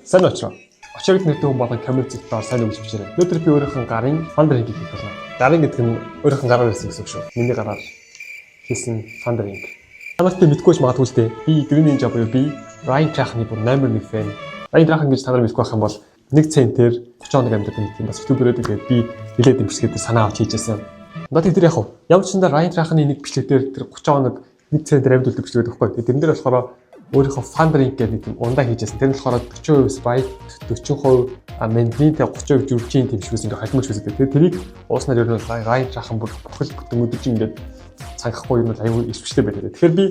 Сайн очроо. Очрогд нэртэй хүн болон комментээр сайн өгч бичээрэй. Өнөөдөр би өөрийнхөө гарын фандеринг хийх болно. Гарын гэдэг нь өөрийнхөө гараар хийсэн гэсэн үг шүү. Миний гараар хийсэн фандеринг. Танарт мэдгүйч магадгүй л дээ. Би Green Ninja буюу би Ryan Trahan-ы бүр номер 1 фэн. Ryan Trahan гэж та нар мэдгүй байх юм бол 1 центээр 30 хоног амьдардаг нэг юм бас ютуберээд тэгээд би нэлээд имжсгээд санаа авч хийжсэн. Надад тэр яг ямар ч энэ Ryan Trahan-ы нэг бичлэгээр тэр 30 хоног 1 центээр амьдулдаг бичлэг байхгүй. Тэгээд тэрэн дээр болохоор өөрийнхөө фандеринг гэдэг юм ундаа хийжсэн. Тэр нь болохоор 40% спайк, 40% ментинтэй 30% жүрчийн тэмшгээс ингээ холимож байсан. Тэгээд тэрийг ууснаар ер нь Ryan Trahan бүр бүхэл бүтэн өдөж ингээ цангахгүй юм бол аюу ишвчтэй байдаг. Тэгэхээр би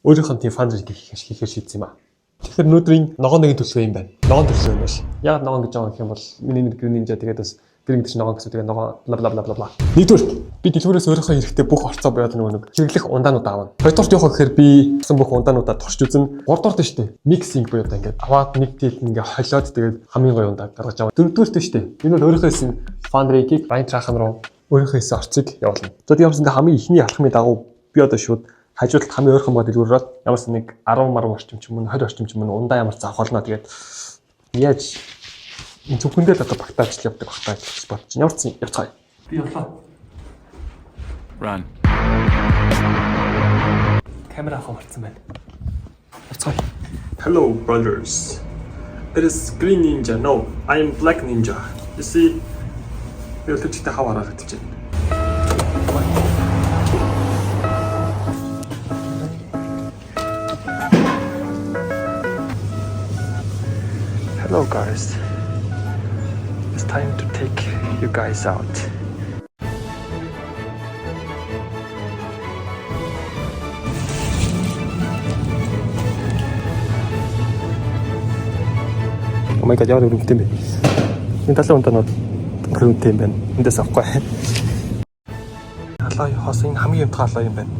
өөрийнхөө тийм фандеринг хийхээр шийдсэн юм аа. Тэгэхээр өнөөдрийн ногоон нэгэн төлөвлөгөө юм байна. Ногоон төлөвлөгөө юм байна. Яг ногоон гэж байгаа юм бол миний нэр Green Ninja тэгээд бас гэр гэдэг чинь ногоон гэсэн тэгээд ногоон бла. Нэгдүгээр би дэлгүүрээс өөрийнхөө хэрэгтэй бүх орцоо боёод нэг хэрэглэх ундаанууд аавна. Хоёрдугаар явах гэхээр би гэсэн бүх ундаануудаа турш үзэн. Гуравдугаар дээ штэ. Миксинг буюу одоо ингээд аваад нэг тийг ингээд холиод тэгээд хамгийн гоё ундаа гаргаж аваа. Дөрөвдүгээр дээ штэ. Энэ бол өөрийнхөө хийсэн фандерингийг Ryan Trahan руу өөрийнхөө хийсэн орцыг явуулна. За тэгээд ямарсан хамгийн ихний алхмын дагуу би одоо шууд хажуудалд хамгийн ойрхон бод дэлгүүрээр ямарсан нэг 10 марв орчим ч юм уу 20 орчим ч юм уу ундаа ямар заах болно. Тэгээд яаж энэ зөвхөндөө л одоо багтааж л явдаг багтааж гэж бодож байна. Ямар ч юм явцгаая. Би явлаа. Run. Камера авах марцсан байна. Явцгаая. Hello brothers. It is Green Ninja. No, I am Black Ninja. You see? Би өлтөжтэй хав хараад идэж байна. Hello guys. It's time to take you guys out. Oh my god, яа гэх юм бэ? Энэ талын ундаанууд гэрүүнтэй юм байна. Эндээс авахгүй. Халаа хос энэ хамгийн юмтай халаа юм байна.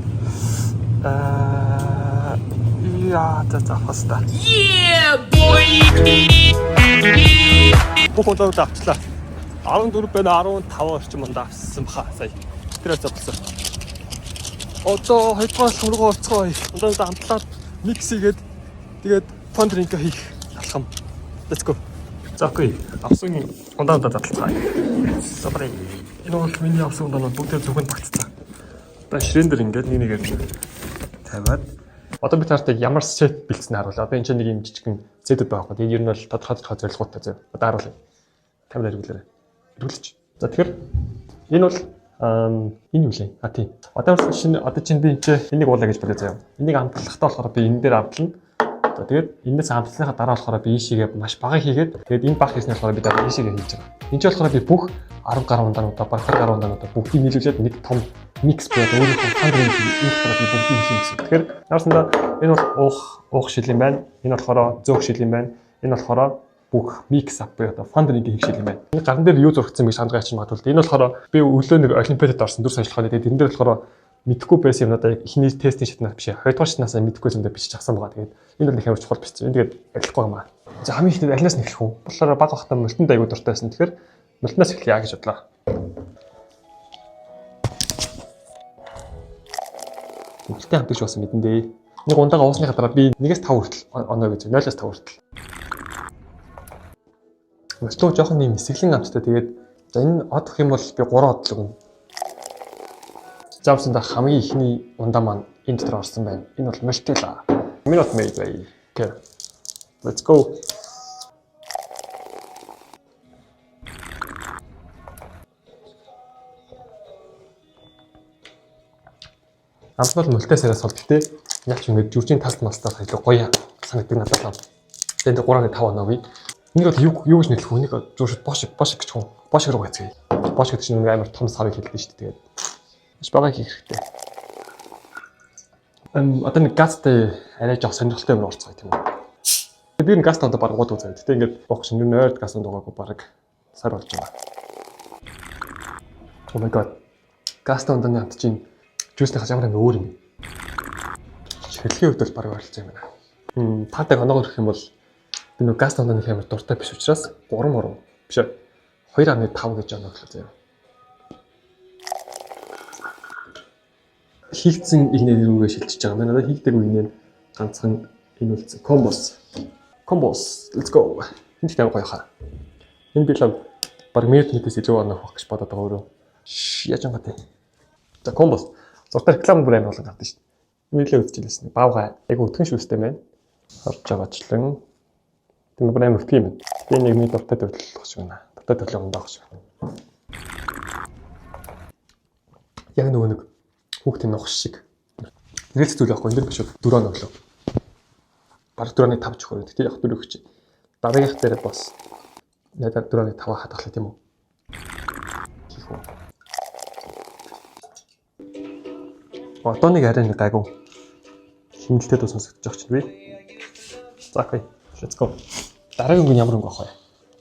Яа цацафаста. Yeah boy. Бүх ундаанууд авчлаа. 14 байна 15 орчим ундаа авсан баха сая. Тэрээс авсан. Одоо хоёрдугаар руу орцгоо. Ундаанууд хамтлаад микс хийгээд тэгээд фандеринг хийх алхам. Let's go. За окей. Авсан ундаануудаа задлацгаая. Добрый. Энэ бол миний авсан ундаанууд бүгдээ зөвхөн багтцсан. Одоо ширээн дээр ингээд нэг нэгээр тавиад одоо би таартай ямар сет бэлдсэн харуулъя. Одоо энэ чинь нэг юм жижигхэн сетүүд байхгүй. Тэгээд ер нь бол тодорхой зорилготой зөө. Одоо харуулъя. Камера хэрэглээрэй. Хэрэглэж. За тэгэхээр энэ бол энэ юу лээ? А тийм. Одоо шинэ одоо чинь би энийг уулаа гэж бодож байгаа юм. Энийг амтлахтаа болохоор би энэ дээр амтлана. За тэгээд энэс амтлахынхаа дараа болохоор би ийшээгээ маш бага хийгээд тэгээд энэ баг хийснээр болохоор би дараа ийшээгээ хийж байгаа. Энд чинь болохоор би бүх 10 гаруй ундаануудаа баг 20 гаруй ундаануудаа бүгдийг нийлүүлээд нэг том микс болоод өөрийнхөө фандеринг хийх дараа би бүгдийг хийх гэсэн. Тэгэхээр яарсандаа энэ бол уух шил юм байна. Энэ болохоор зөөх шил юм байна. Энэ болохоор бүх микс ап буюу одоо фандеринг хийх шил юм байна. Энэ гаран дээр юу зургацсан гэж санаж чинь магадгүй. Энэ болохоор би өглөө нэг олимпиадад орсон дүрс ажиллахад тэгээд энэ дээр болохоор мэдхгүй байсан юм надаа ихний тестийн шатнаас биш. Хоёрдугаар шатнаас мэдхгүй юмдаа бичиж авсан байгаа. Тэгээд энэ бол их амар чухал бичсэн. Энэ тэгээд ажиллахгүй юм аа. За хамгийн ихдээ алинаас нэхлэх үү? Болохоор баг бахтаа мөлтөнд аягүй дуртайсэн. Тэгэхээр мөлтнөөс эхлэе гэж бодлоо. Мөлтөнд хамтж басан мэдэн дээ. Нэг ундаага уусныхаа дараа би 1-5 хүртэл оноо гэж 0-5 хүртэл. Мөлтөө жоохон нэм эсэглэн амттай. Тэгээд за энэ од гэх юм бол би 3 од л өгнө. Заавсандаа хамгийн ихний ундаа маань энэ дотор орсон байна. Энэ бол мөлтөла. Minute made way. Okay. Let's go. Амтнал мөлтөөсээрээ сол гэхдээ яг ч ингэж жүрчийн талт мастаар илүү гоё санагддаг надад л. Тэгээд 3.5 оноогүй. Энийг бол юу гэж нэрлэх вэ? Энийг зуршид бош гэж хүн. Бош руу гацгий. Бош гэдэг чинь амар том савыг хэлдэг шүү дээ. Тэгээд маш бага хийх хэрэгтэй. Одоо нэг газтай арай жоох сонирхолтой юм орцгоо тийм үү. Би энэ газтай одоо баг гууд үзээ. Гэтэ ингээд бох шинэ нойрд газ ундаагүй баг сар болж байгаа. Oh my god. Газтай ундааны хамт чинь жүүснийхаас ямар нэг өөр юм. Ширэлийн хувьд бол баг ойрлцоо юм байна. Таатай оноогоор гэх юм бол би нэг газтай ундааны хэмээр дуртай биш учраас 3 мөрөө биш 2.5 гэж оноо гэхэл заяа. Хийгдсэн игнээр рүүгээ шилжиж байгаа юм. Надад хийгдээгүй игнээр ганцхан энэ үлдсэн. Combos. Let's go. Энэ ч амар гоё хаа. Энэ би л баг минутээс илүү онох байх гэж бодоод байгаа өөрөө. Яаж юм бэ? За комбос. Зуртаа реклам бүр амар болон гардаг шүү дээ. Нийлээ үзчихлээсэн. Баавга айгу өтгөн шүүстэй байна. Харж байгаачлан тийм бүр амар өтгөн юм. Би нэг минут дуртай төлөх шиг байна. Дуртай төлөв юм байх шиг. Яг нэг хүүхдийн нухш шиг. Нэрэлт зүйл байхгүй энэ биш үү? 4 оноо өглөө. Бараг 4.5 ч өгөх. Тэгтээ яг 4 өгч. Дараагийнх дээр бас надад 4.5 хадгалах тийм үү? Хийх үү? Одоо нэг арай нэг гайгүй. Хэмнэлтэд сонсогдож байгаа ч би. За окей. Let's go. Дараагийн өнгө ямар өнгө авах вэ?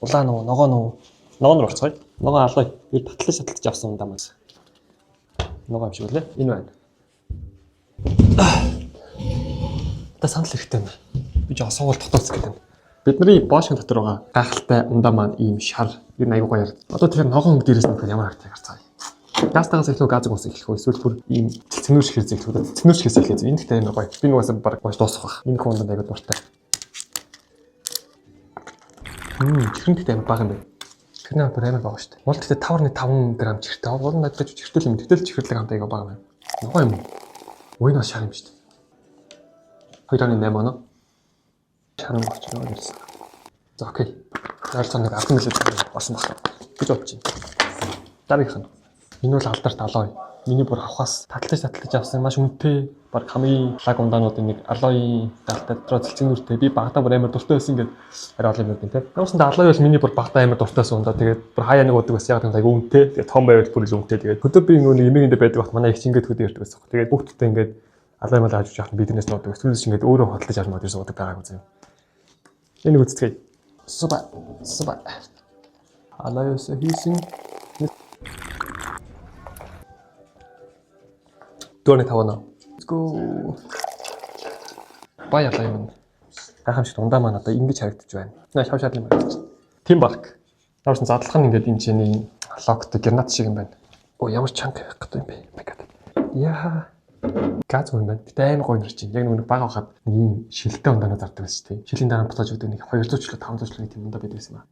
Улаан уу, ногоон уу? Ногоон руу орцгоё. Ногоон алгая. Би татлаж шаталж авсан юм даа мас. Ногоон юм шиг үлээ. Энэ байна. Та санал хэрэгтэй юм. Би жоо асуулт тогтооц гэдэг юм. Бидний бошин дотор байгаа гайхалтай ундаа маань ийм шар ер нь аюу гоё ярд. Одоо тэгэхээр ногоон өнгө дээрээс нь ямар харагдгийг харцгаая. Газтаагаас илүү газыг ус эхлэх үү? Эсвэл бүр ийм цэцнүүр шиг хэзээ эхлэх үү? Цэцнүүр шиг хэзээ эхлэх. Энэ ихтэй амар гоё. Би нугасаа баг гоё дуусах байх. Энэ хүнд аягүй дуртай. Чихрэн ихтэй амар бага юм байна. Чихрэн бүр амар бага шүү дээ. Мул гэхдээ 5.5 г чихртэй. Уул нь надад чихртэй юм. Тэгтэл чихрлэг хамт аягүй бага байна. Ногоон юм. Уйн бас шар юм шүү дээ. 2.8 оноо. Шаран болч байгаа гэсэн. За окей. Ойлцоо нэг 10 мл болсон байна гэж бодож байна. Дараагийнх нь. Энэ бол алдарт алой. Миний бүр авахаас татлаж авсан маш үнэтэй баг хамгийн лаг ундаануудын нэг алой талтай дотроо цэлцэнүүртэй би багтаа бүр амар дуртай байсан ингээд арай олон юм тийм. Наасанда алой бол миний бүр багтаа амар дуртай байсан ундаа. Тэгээд бүр хаяа нэг удаг бас яг нэг үнэтэй. Тэгээд том байвал бүр л үнэтэй. Тэгээд хөдөө би нэг эмээгэндээ байдаг бат манай их чингээд хөдөө ярьдаг байсан. Тэгээд хүүхдтэй ингээд алой мал аажиж яах нь биднээс нуудаг. Сүүлс ингээд өөрөө хотлож авмаад ирсэн удаг байгаагүй юм. Энэ үзтгэе. Супер. Алайос хийсэн. Дөрөв тавана. Let's go. Баяа юм. Гайхамшигт ундаа маань одоо ингэж харагдаж байна. Наа шавшаад юм байна. Тим барк. Тавсан задлах нь ингээд энэ чиний логтой гранат шиг юм байна. Оо ямар чанга байх гэдэг юм бэ? Яа. Газ юм байна. Тэ амар гоё нэр чинь. Яг нэг бага хахад нэг юм шилтэй ундаанаа зардаг байсан тийм. Шилийн дараа буцааж өгдөг нэг 200 ч 500 ч тийм ундаа байдаг байсан юм аа.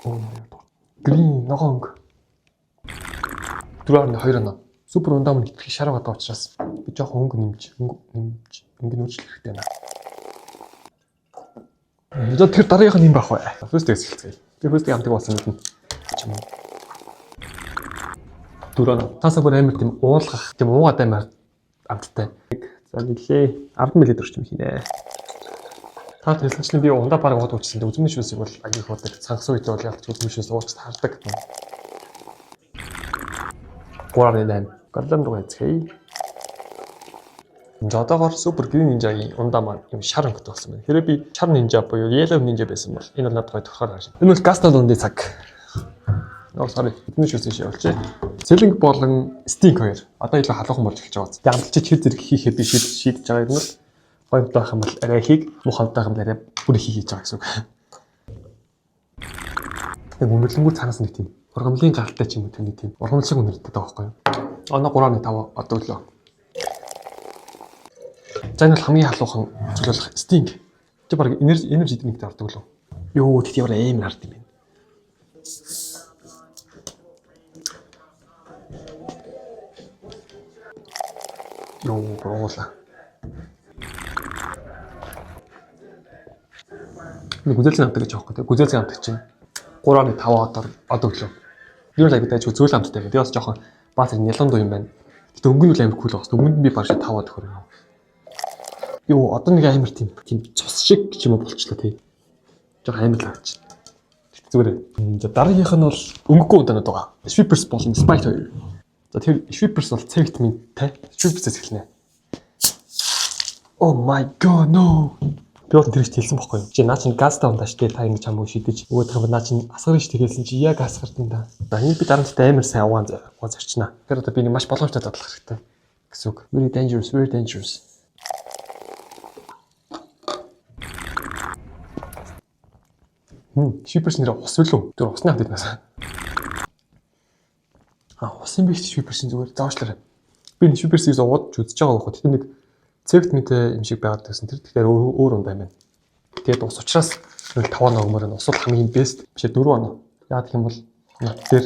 Оо грин ногоонг. 4.2 оноо. Супер ундаа мөн итгэх шар байгаа учраас би жоохон өнгө нэмж өнгө нөөцлөх хэрэгтэй байна. За тэр дараагийнх нь юм байх вэ? Фэстээс эхэлцгээе. Би фэстийг амтыг болсон юм ч юм уу. 4 оноо. Тасаа бүр амар тийм уулгах, тийм уугаад амар амттай. За нэлээ 10 мл орчим хийнэ. Та хэлсэнчлэн би ундаа бараг ууд уучсан. Үзмэн шүүсийг бол аяг их удаг. Цангас үед бол ялч үзмэн шүүс ууч хардаг. 3.8 галам руу хэцгээе. Жодогоор супер грин нинжагийн ундаа маань юм шар өнгөтэй болсон байна. Хэрэв би шар нинжа буюу yellow ninja байсан бол энэ бол надад гоё тохиолдол гарч. Энэ бол гастал ундын цаг. Нөө sorry. Бидний шүүсэн шиг болчих. Selling болон Sting 2. Одоо илүү халуухан болж эхэлж байгаа. Тэгээ амтч хэр зэрэг хийхээ би шийдэж байгаа юм бол гоёмтой байх юм бол арай хийг мухамтай байх юм арай бүр их хийж байгаа гэсэн үг. Тэг үнэрлэнгүү цаанаас нэг тийм ургамлын гаралтай ч юм уу тэний тийм ургамлшиг үнэртэй байгаа байхгүй юу? Оноо 3.5 одоо лөө. За энэ бол хамгийн халуухан зүйлэх Sting. Чи баг энерги эднийг зардаг лөө. Йоо тэт ямар аим хард юм бэ? Йоо брола. Нэг гүзэлцэн амтдаг гэж аахгүй тийм. Гүзэлцэн амтдаг чинь 3.5 одоо өглөө. Юу л аягүй дайж зөөл амттай байна. Тэгээ бас жоохон баатар нялан дуу юм байна. Гэтэ өнгө нь үл амар кул багс. Өнгөнд би баг 5 төхөр юм. Йоо одоо нэг амар тийм цус шиг ч юм уу болчлоо тий. Жоохон амар л авч. Зүгээр. За дараагийнх нь бол өнгөгүй удаанууд байгаа. Sweepers болон Spite 2. За тэр Sweepers бол C витаминтай. Sweepers-ээс эхэлнэ. Oh my god no. Би бол тэрийг хэлсэн бохгүй юу? Чи наа чин газтай ундаа штэ та ингэж хамаагүй шидэж. Нөгөөх нь наа чин асгар штэ хэлсэн чи яг асгартын да. За энэ би дарамттай амар сайн угаан зарчнаа. Тэгэхээр одоо би нэг маш боломжтой задлах хэрэгтэй гэсэн үг. Very dangerous, very dangerous. Sweepers нэр ус үлээ. Тэр усны хамт иднээс. Усын бийч Sweepers зүгээр заавчлаарай. Би энэ Sweepers-ийг уудаж үзэж байгаа байхгүй. Тэр нэг C витаминтэй юм шиг байгаад байсан. Тэр тэгэхээр өөр ундаа юм байна. Тэгээд ус учраас 5 оноо өгмөр нь усвал хамгийн best биш 4 оноо. Яагаад гэх юм бол над дээр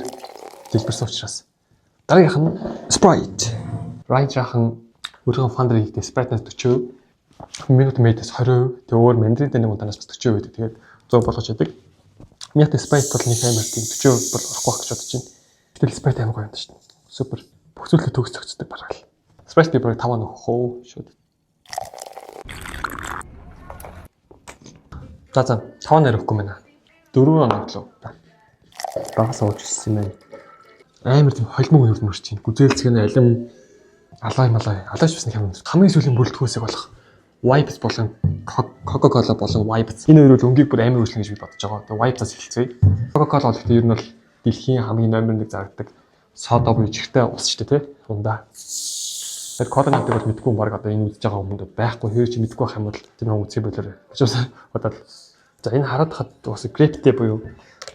дэлбэрсэн учраас. Дараагийнх нь Sprite. Ryan жаахан өөрийнхөө фандер хийхдээ Sprite-наас 40%, Minute Maid-ээс 20%, тэгээ өөр мандрин дээр нэг удаанаас бас 40% байдаг. Тэгээд 100 болгож яадаг. Минийх Sprite бол нэг амар тийм 40% бол орохгүй байх гэж бодож байна. Гэтэл Sprite амар гоё юм шүү дээ. Супер. Бүх зүйлээ төгс зөгцдөг бараг л. Sprite би бараг 5 оноо өгөх шүүд. За 5 оноо өгөхгүй мэнэ. 4 оноо өглөө. Багасаа уучсан юм байна. Амар тийм холимог өрмөрч чинь. Гүзээлцгэн алим алаач бисний юм. Хамгийн сүүлийн бүрэлдэхүүсийг болох Wipes болон Coca-Cola болон Wipes. Энэ хоёр бол өнгийг бүр амар үйлчлэн гэж би бодож байгаа. Тэгээ Wipes-аас эхэлцгээе. Coca-Cola бол гэхдээ ер нь бол дэлхийн хамгийн номер 1 зарагддаг сода буюу чихтэй ус шүү дээ, тий? Ундаа. Тэр кола гэдэг бол мэдгүй баг одоо энэ үзэж байгаа хүмүүд байхгүй хэр чи мэдгүй байх юм бол тийм үзье болоор. Очоос бодоод за энэ хараад хад бас грептэй буюу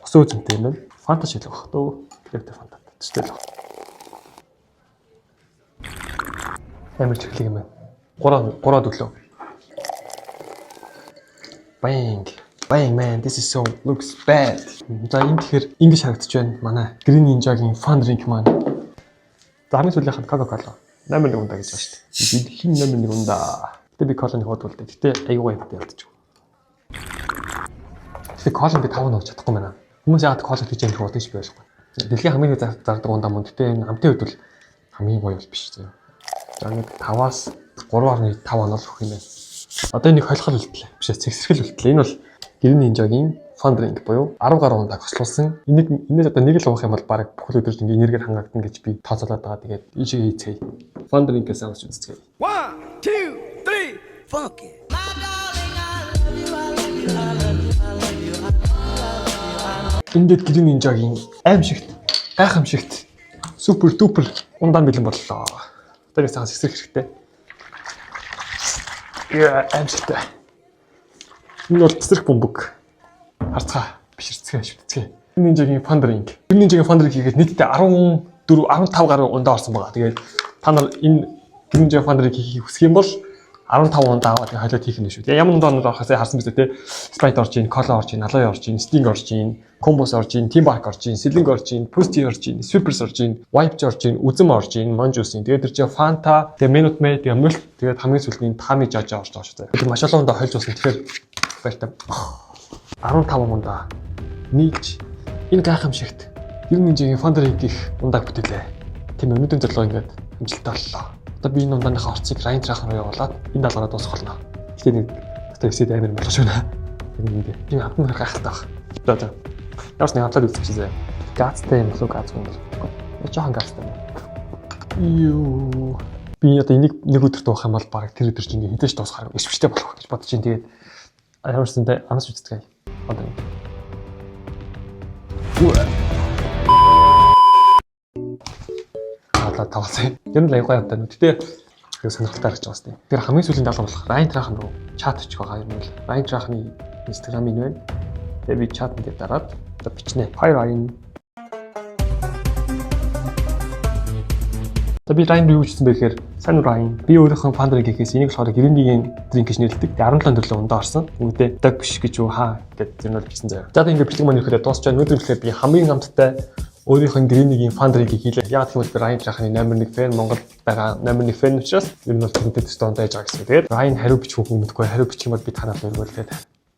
ус үзэмтэй юм байна. Фанта шил баг дөө. Грептэй фанта. Тэстэл баг. Амар чихлэг юм байна. 3 өглөө. Bang man, this is so looks bad. За энэ тэгэхээр ингэж харагдаж байна. Манай Green Ninja-гийн fun drink маань. За хамгийн сүүлийнх нь Coca-Cola. Номер 1 ундаа гэж байна шүү дээ. Би хин номер 1 ундаа. Гэтэ би Cola-ыг хуудвал дээ. Гэтэ аюу гайхалтай ялдчих. Гэтэ Cola би 5 ногч чадахгүй байна. Хүмүүс яагаад Cola гэж юм бодож би ойлгохгүй. Дэлхийн хамгийн зардаг ундаа мөн. Гэтэ энэ амтын үед бол хамгийн гоё биш зөө. За нэг 5-аас 3.5 оноо л өгөх юм байна. Одоо энийг холихол үлдлээ. Биш цэгсэрхэл үлдлээ. Энэ бол Green Ninja-гийн fun drink буюу 10 гаруй ундаа хослуулсан. Энэс одоо нэг л уух юм бол баг бүхэл өдөр ингэ энергиэр хангагдана гэж би тооцоолоод байгаа. Тэгээд ийшээ хийцгээе. Fun drink-ээс авч үзцгээе. 1, 2, 3, fuck it. Ингээд Green Ninja-гийн аимшигт, гайхамшигт, супер дупер ундаан бэлэн боллоо. Одоо нэг цагаас эсрэх хэрэгтэй. Яа, аимшигтай. Энэ бол цэцэрх бөмбөг. Харцгаа биширцгээ шүтцгээ. Green Ninja-гийн fun drink. Green Ninja-гийн fun drink хийгээд нийтдээ 15 гаруй ундаа орсон байгаа. Тэгээд та нар энэ Green Ninja fun drink хийхийг хүсэх юм бол 15 ундаа аваад хойлоод хийх юм шүү. Тэгээ ямар ундаа орохосоо харсан биз дээ. Sprite орж ийн, Cola орж ийн, Alloy орж ийн, Sting орж ийн, Combos орж ийн, Team Bark орж ийн, Sling орж ийн, Pusti орж ийн, Supers орж ийн, Wipes орж ийн, Үзэм орж ийн, Monjuice ийн. Тэгээд тэр чинь Fanta, тэгээд Minute Maid, тэгээд Mult, тэгээд хамгийн сүүлийн Tami Jaja орж байгаа шүү дээ. Тэгээд маш олон ундаа хольж уусан. Тэгэхээр баяртай. 15 ундаа нийлж энэ гайхамшигт Green Ninja-гийн fun drink-ийг ундааг бүтээлээ. Тийм өнөөдрийн зорилго ингээд амжилттай боллоо. Одоо би энэ ундааныхаа орцыг Ryan Trahan руу явуулаад энэ даалгавраа дуусгах болно. Гэтэ нэг одоо эсэд амар юм болгож байна. Энэ тийм хатан гайхалтай баг. За. Ямар ч нэг хамтлаад үзчихье. Газтай юм болов газ юм бол. Жохон газтай юм. Юу. Би одоо энийг нэг өдөрт уух юм бол баг тэр өдөр чинь ингээд хинтэйч дуусгах юм. Эсвчтэй болох гэж бодож чинь тэгээд ямар ч зэнтэй анаас үздэг. Одоо. Тавцаа. Тэр нь аюулгүй юм даа. Гэтэ сонирхолтой харагдаж байгаа сте. Тэр хамгийн сүүлийн даалгавар болох Ryan Trahan руу чат хийчих байгаа юм бол Ryan Trahan-ы Instagram-ийн байна. Тэгээ би чатн дээр дараад одоо бичнэ. Hi Ryan. Тэгээ би Ryan руу бичсэн байхээр сайн Ryan. Би өөрийнхөө fun drink хийхээс энийг болохоор Green Ninja drink гэж нэрлэдэг. 17 төрлөө ундаа орсон. Үүнтэй даг биш гэж юу хаа гэдэг тэр нь бол бичсэн заяа. За ингээд бичлэг маань ирэхэд дуусч байна. Өнөөдөр ирэхэд би хамгийн амттай өөрийнхөө Green Ninja-гийн fun drink-ийг хийлээ. Яг тийм бол Ryan Trahan-ы номер 1 фэн Монгол байгаа номер 1 фэн учраас ер нь бол тэрнтэй төстөө онтой яж байгаа гэсэн. Тэгээд Ryan хариу бичих хүн мэдгүй хариу бичих юм бол би танаас өргөөл тэгээд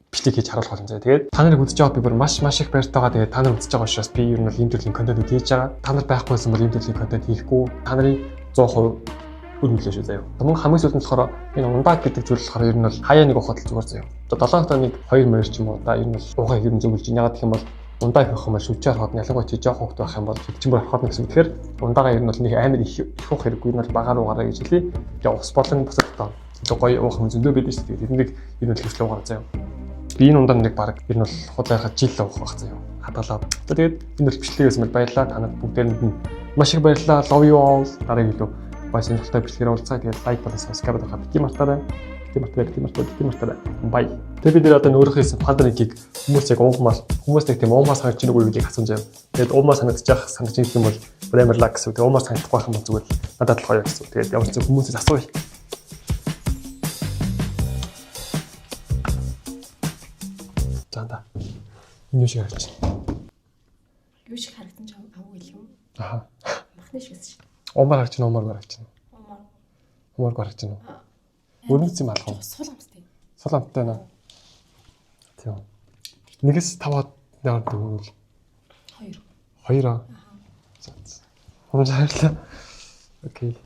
бичлэг хийж харуулах болно зэ. Тэгээд та нарыг үзэж байгаа би бүр маш их баяртай байгаа. Тэгээд та нар үзэж байгаа учраас би ер нь бол ийм төрлийн контент хийж байгаа. Та нар байхгүйсэн бол ийм төрлийн контент хийхгүй. Та нарын 100% үнэлээ шүү заяа. Мөн хамгийн сүүлд нь болохоор энэ ундааг гэдэг зүйл болохоор ер нь бол хаяа нэг ухаал зүгээр заяа. Одоо 7 хоног нэг 2 морь ч юм уу да ер нь бол уухай ер нь зөвлөж байна. Ягаад гэх юм бол ундааг хийх юм бол шүвчээр хот ялангуяа чи жоох хөвгт байх юм бол чинь бүр хот гэсэн. Тэгэхээр ундаага ер нь бол нэг амар их уух хэрэггүй нь бол багаар уугаараа гэж хэлье. Тэгээ ус болон бас одоо гоё уух юм зөндөө байдаг шүү дээ. Тэднийг ер нь хөвчлөө уугаар заяа. Би энэ ундааг нэг баг ер нь бол худлаахад жил уух байх заяа. Хадгалаад. Тэгээд энэ бол бичлэгээс мэл баярлалаа. Та нарт бүгдээрэнд нь маш их баярлалаа. Love you all. Дараагийн видео бас сонирхолтой бичлэгээр уулзцаа. Тэгээд лайк болон subscribe хаа бити мартаарай. Бай. Тэгээд бид одоо өөрөөхөө хийсэн fun drink-ийг хүмүүс яг уумаар хүмүүс нэг тийм уумаар санаж чинь үгүй гэдгийг асууж байгаа. Тэгээд уумаар санагдаж юм бол амар лаг гэсэн. Тэгээд уумаар санагдахгүй байх юм бол зүгээр надад л гоё гэсэн. Тэгээд ямар ч хүмүүсээс асууя. За Энэ юу шиг харагч. Юу шиг харагдан ч авгүй л юм. Аха. Махны шигс шиг. Умар харагч нь умар харагч нь. Умар. Умар харагч нь. Өрнөц юм алах уу? Сул амттай. Сул амттай наа. Тийм. Нэгээс 5-аад яваад дэгвэл 2. 2 аа. За. Хонжаарлаа. Окей.